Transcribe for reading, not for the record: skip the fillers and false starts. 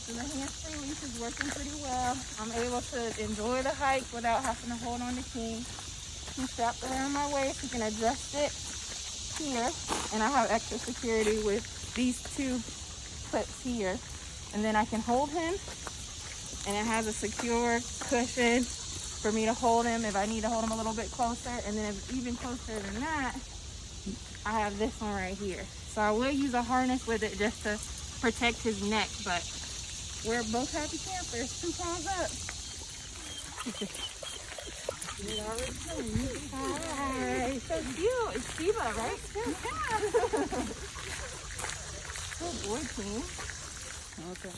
So the hamstring leash is working pretty well. I'm able to enjoy the hike without having to hold on to King. He's strapped around my waist. You can adjust it here. And I have extra security with these two clips here. And then I can hold him. And it has a secure cushion for me to hold him if I need to hold him a little bit closer. And then even closer than that, I have this one right here. So I will use a harness with it just to protect his neck, but we're both happy campers. 2 palms up. Hi. So cute. It's Sheba, right? Yeah. Good boy, team. Okay.